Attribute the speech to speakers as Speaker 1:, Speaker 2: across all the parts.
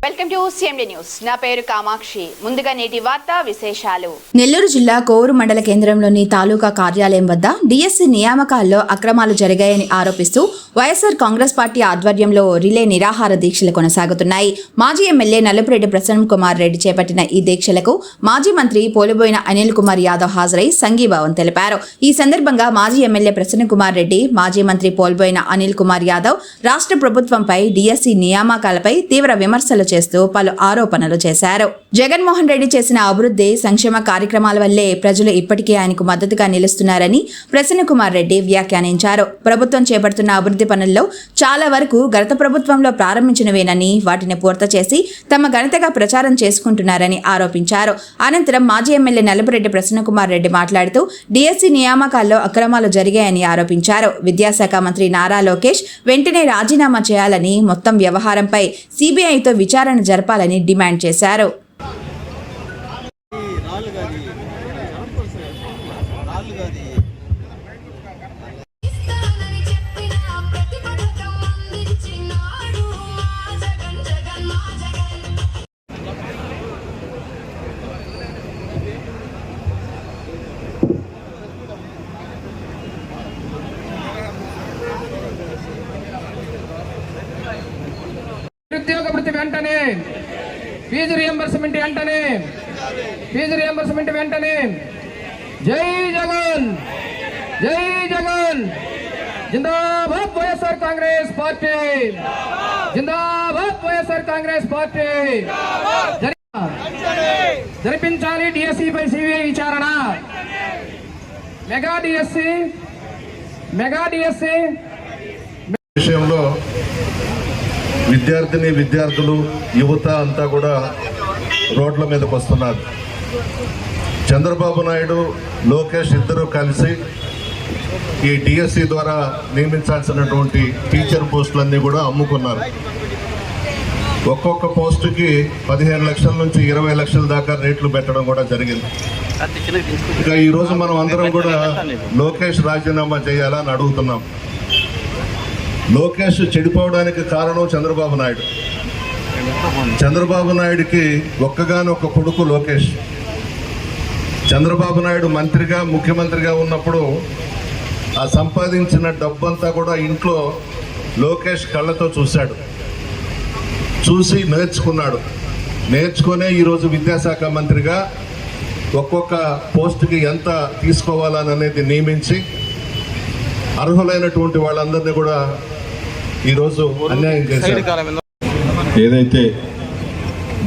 Speaker 1: Welcome to CMD news. నా పేరు కామాక్షి. ముందుగా నేటి వార్తా విశేషాలు.
Speaker 2: నెల్లూరు జిల్లా కోవూరు మండల కేంద్రంలోని తాలూకా కార్యాలయం వద్ద డిఎస్సి నియామకాల్లో అక్రమాలు జరిగాయని ఆరోపిస్తూ వైఎస్ఆర్ కాంగ్రెస్ పార్టీ ఆధ్వర్యంలో రిలే నిరాహార దీక్షలు కొనసాగుతున్నాయి. మాజీ ఎమ్మెల్యే నల్లపురెడ్డి ప్రసన్న కుమార్ రెడ్డి చేపట్టిన ఈ దీక్షలకు మాజీ మంత్రి పోలుబోయిన అనిల్ కుమార్ యాదవ్ హాజరై సంఘీభావం తెలిపారు. ఈ సందర్భంగా మాజీ ఎమ్మెల్యే ప్రసన్న కుమార్ రెడ్డి, మాజీ మంత్రి పోలుబోయిన అనిల్ కుమార్ యాదవ్ రాష్ట్ర ప్రభుత్వంపై డిఎస్సి నియామకాలపై తీవ్ర విమర్శలు చేస్తూ పలు ఆరోపణలు చేశారు. జగన్మోహన్ రెడ్డి చేసిన అభివృద్ధి సంక్షేమ కార్యక్రమాల వల్లే ప్రజలు ఇప్పటికీ ఆయనకు మద్దతుగా నిలుస్తున్నారని ప్రసన్న కుమార్ రెడ్డి వ్యాఖ్యానించారు. ప్రభుత్వం చేపడుతున్న అభివృద్ధి పనుల్లో చాలా వరకు గత ప్రభుత్వంలో ప్రారంభించినవేనని, వాటిని పూర్తి చేసి తమ ఘనతగా ప్రచారం చేసుకుంటున్నారని ఆరోపించారు. అనంతరం మాజీ ఎమ్మెల్యే నల్లపురెడ్డి ప్రసన్న కుమార్ రెడ్డి మాట్లాడుతూ డిఎస్సి నియామకాల్లో అక్రమాలు జరిగాయని ఆరోపించారు. విద్యాశాఖ మంత్రి నారా లోకేష్ వెంటనే రాజీనామా చేయాలని, మొత్తం వ్యవహారంపై సిబిఐతో విచారణ జరపాలని డిమాండ్ చేశారు.
Speaker 3: నిరుద్యోగ వృత్తి వెంటనే, ఫీజు రియంబర్స్మెంట్ వెంటనే. జై జగన్, జై జగన్. జిందాబాద్ వైఎస్ఆర్ కాంగ్రెస్ పార్టీ, జిందాబాద్ వైఎస్ఆర్ కాంగ్రెస్ పార్టీ. జరిపించాలి డిఎస్సి పై సిబిఐ విచారణ. మెగా డిఎస్సి
Speaker 4: విషయంలో విద్యార్థులు, యువత అంతా కూడా రోడ్ల మీదకి వస్తున్నారు. చంద్రబాబు నాయుడు, లోకేష్ ఇద్దరు కలిసి ఈ డిఎస్సి ద్వారా నియమించాల్సినటువంటి టీచర్ పోస్టులన్నీ కూడా అమ్ముకున్నారు. ఒక్కొక్క పోస్టుకి 15 లక్షల నుంచి 20 లక్షల దాకా రేట్లు పెట్టడం కూడా జరిగింది. ఇక ఈరోజు మనం అందరం కూడా లోకేష్ రాజీనామా చేయాలని అడుగుతున్నాం. లోకేష్ చెడిపోవడానికి కారణం చంద్రబాబు నాయుడు. చంద్రబాబు నాయుడికి ఒక్కగానొక్క కొడుకు లోకేష్. చంద్రబాబు నాయుడు మంత్రిగా, ముఖ్యమంత్రిగా ఉన్నప్పుడు ఆ సంపాదించిన డబ్బంతా కూడా ఇంట్లో లోకేష్ కళ్ళతో చూశాడు, చూసి నేర్చుకునే ఈరోజు విద్యాశాఖ మంత్రిగా ఒక్కొక్క పోస్టుకి ఎంత తీసుకోవాలనేది నియమించి అర్హులైనటువంటి వాళ్ళందరినీ కూడా ఈరోజు అన్యాయం చేశారు.
Speaker 5: ఏదైతే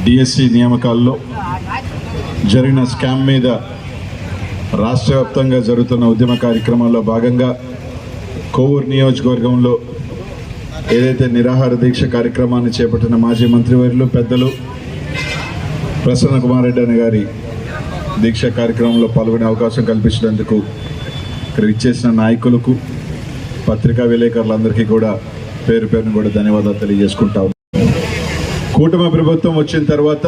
Speaker 5: డిఎస్సి నియామకాల్లో జరిగిన స్కామ్ మీద రాష్ట్ర వ్యాప్తంగా జరుగుతున్న ఉద్యమ కార్యక్రమాల్లో భాగంగా కోవూరు నియోజకవర్గంలో ఏదైతే నిరాహార దీక్ష కార్యక్రమాన్ని చేపట్టిన మాజీ మంత్రివర్యులు పెద్దలు ప్రసన్న కుమార్ రెడ్డి అనే గారి దీక్ష కార్యక్రమంలో పాల్గొనే అవకాశం కల్పించినందుకు ఇక్కడ ఇచ్చేసిన నాయకులకు, పత్రికా విలేకరులందరికీ కూడా పేరు పేరును కూడా ధన్యవాదాలు తెలియజేసుకుంటాం. కూటమి ప్రభుత్వం వచ్చిన తర్వాత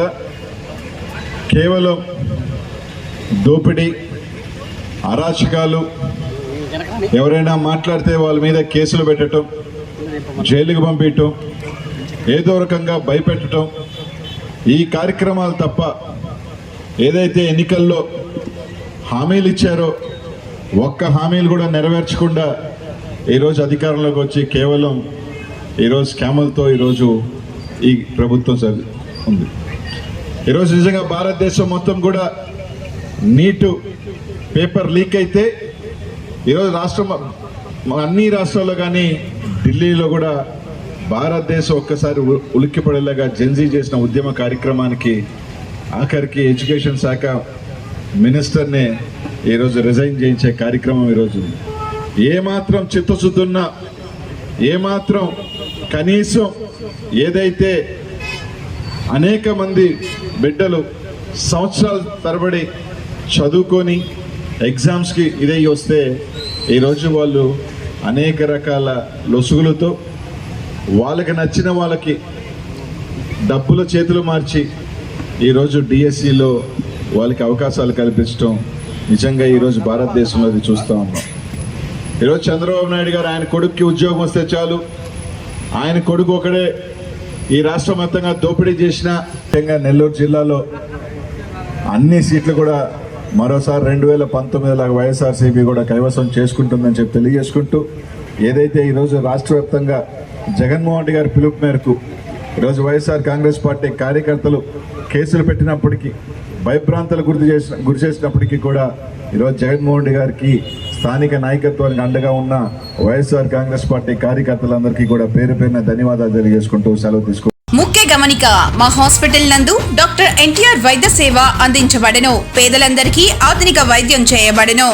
Speaker 5: కేవలం దోపిడీ, అరాచకాలు, ఎవరైనా మాట్లాడితే వాళ్ళ మీద కేసులు పెట్టడం, జైలుకు పంపించటం, ఏదో రకంగా భయపెట్టడం, ఈ కార్యక్రమాలు తప్ప ఏదైతే ఎన్నికల్లో హామీలు ఇచ్చారో ఒక్క హామీలు కూడా నెరవేర్చకుండా ఈరోజు అధికారంలోకి వచ్చి కేవలం ఈరోజు స్కాములతో ఈరోజు ఈ ప్రభుత్వం ఉంది. ఈరోజు నిజంగా భారతదేశం మొత్తం కూడా నీటు పేపర్ లీక్ అయితే ఈరోజు అన్ని రాష్ట్రాల్లో కానీ ఢిల్లీలో కూడా భారతదేశం ఒక్కసారి ఉలిక్కిపడేలాగా జెన్జీ చేసిన ఉద్యమ కార్యక్రమానికి ఆఖరికి ఎడ్యుకేషన్ శాఖ మినిస్టర్నే ఈరోజు రిజైన్ చేయించే కార్యక్రమం ఈరోజు. ఏమాత్రం చిత్తశుద్ధున్నా, ఏమాత్రం కనీసం ఏదైతే అనేక మంది బిడ్డలు సంవత్సరాల తరబడి చదువుకొని ఎగ్జామ్స్కి ఇదే వస్తే ఈరోజు వాళ్ళు అనేక రకాల లొసుగులతో వాళ్ళకి నచ్చిన వాళ్ళకి డబ్బుల చేతులు మార్చి ఈరోజు డిఎస్సిలో వాళ్ళకి అవకాశాలు కల్పించడం నిజంగా ఈరోజు భారతదేశంలో అది చూస్తూ ఉన్నాం. ఈరోజు చంద్రబాబు నాయుడు గారు ఆయన కొడుక్కి ఉద్యోగం వస్తే చాలు, ఆయన కొడుకు ఒకడే ఈ రాష్ట్రం మొత్తంగా దోపిడీ చేసిన ముఖ్యంగా నెల్లూరు జిల్లాలో అన్ని సీట్లు కూడా మరోసారి 2019 లాగా వైఎస్ఆర్సీపీ కూడా కైవసం చేసుకుంటుందని చెప్పి తెలియజేసుకుంటూ, ఏదైతే ఈరోజు రాష్ట్ర వ్యాప్తంగా జగన్మోహన్ రెడ్డి గారి పిలుపు మేరకు ఈరోజు వైఎస్ఆర్ కాంగ్రెస్ పార్టీ కార్యకర్తలు కేసులు పెట్టినప్పటికీ, భయభ్రాంతలు గురి చేసినప్పటికీ కూడా ఈరోజు జగన్మోహన్ రెడ్డి గారికి స్థానిక నాయకత్వానికి అండగా ఉన్న వైఎస్ఆర్ కాంగ్రెస్ పార్టీ కార్యకర్తలందరికీ కూడా పేరు పేరున ధన్యవాదాలు తెలియజేసుకుంటూ సెలవు తీసుకుంటాం.
Speaker 2: ముఖ్య గమనిక, మా హాస్పిటల్ నందు డాక్టర్ ఎన్టీఆర్ వైద్య సేవ అందించబడెను. పేదలందరికీ ఆధునిక వైద్యం చేయబడెను.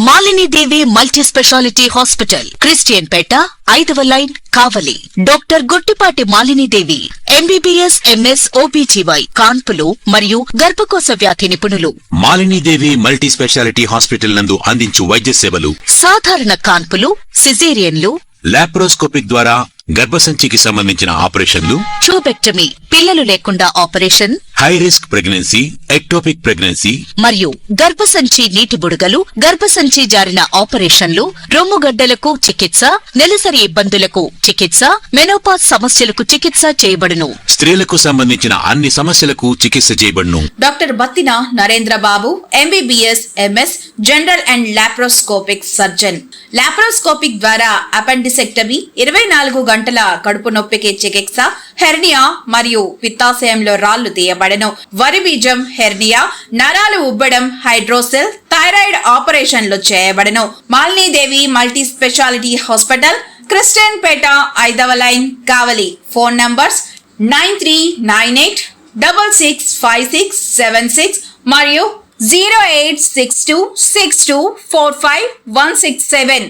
Speaker 6: మాలిని దేవి multi speciality hospital, Christian Peta, 5వ లైన్, కావలి. డాక్టర్ గుట్టిపాటి మాలిని దేవి ఎంబీబీఎస్, ఎంఎస్, ఓబీజీవై, కాన్పులు మరియు గర్భకోశ వ్యాధి నిపుణులు.
Speaker 7: మాలిని దేవి మల్టీ స్పెషాలిటీ హాస్పిటల్ నందు అందించు వైద్య సేవలు:
Speaker 6: సాధారణ కాన్పులు, సిజేరియన్లు,
Speaker 7: లాప్రోస్కోపిక్ ద్వారా గర్భసంచికి సంబంధించిన ఆపరేషన్లు,
Speaker 6: ట్యూబెక్టమీ, పిల్లలు లేకుండా operation,
Speaker 7: high risk pregnancy, ectopic pregnancy
Speaker 6: మరియు గర్భసంచి నీటి బుడగలు, గర్భసంచి జారిన ఆపరేషన్లు, రొమ్ముగడ్డలకు చికిత్స, నెలసరి ఇబ్బందులకు చికిత్స, మెనోపాజ్ సమస్యలకు చికిత్స చేయబడును.
Speaker 7: స్త్రీలకు సంబంధించిన అన్ని సమస్యలకు చికిత్స చేయబడును.
Speaker 2: Doctor Battina Narendra Babu MBBS, MS, general and laparoscopic surgeon. Laparoscopic ద్వారా అపెండిసెక్టమీ, 24 గంటల కడుపు నొప్పికి చికిత్స, హెర్నియా మరియు పిత్తాశయంలో రాళ్లు తీయబడెను. వరి బీజం, హెర్నియా, నరాలు ఉబ్బడం, హైడ్రోసెల్, థైరాయిడ్ ఆపరేషన్లు చేయబడెను. Malini Devi multi speciality hospital, Christian Peta, 5వ లైన్, కావలి. ఫోన్ నంబర్స్ 9398665676 మరియు 08626245167.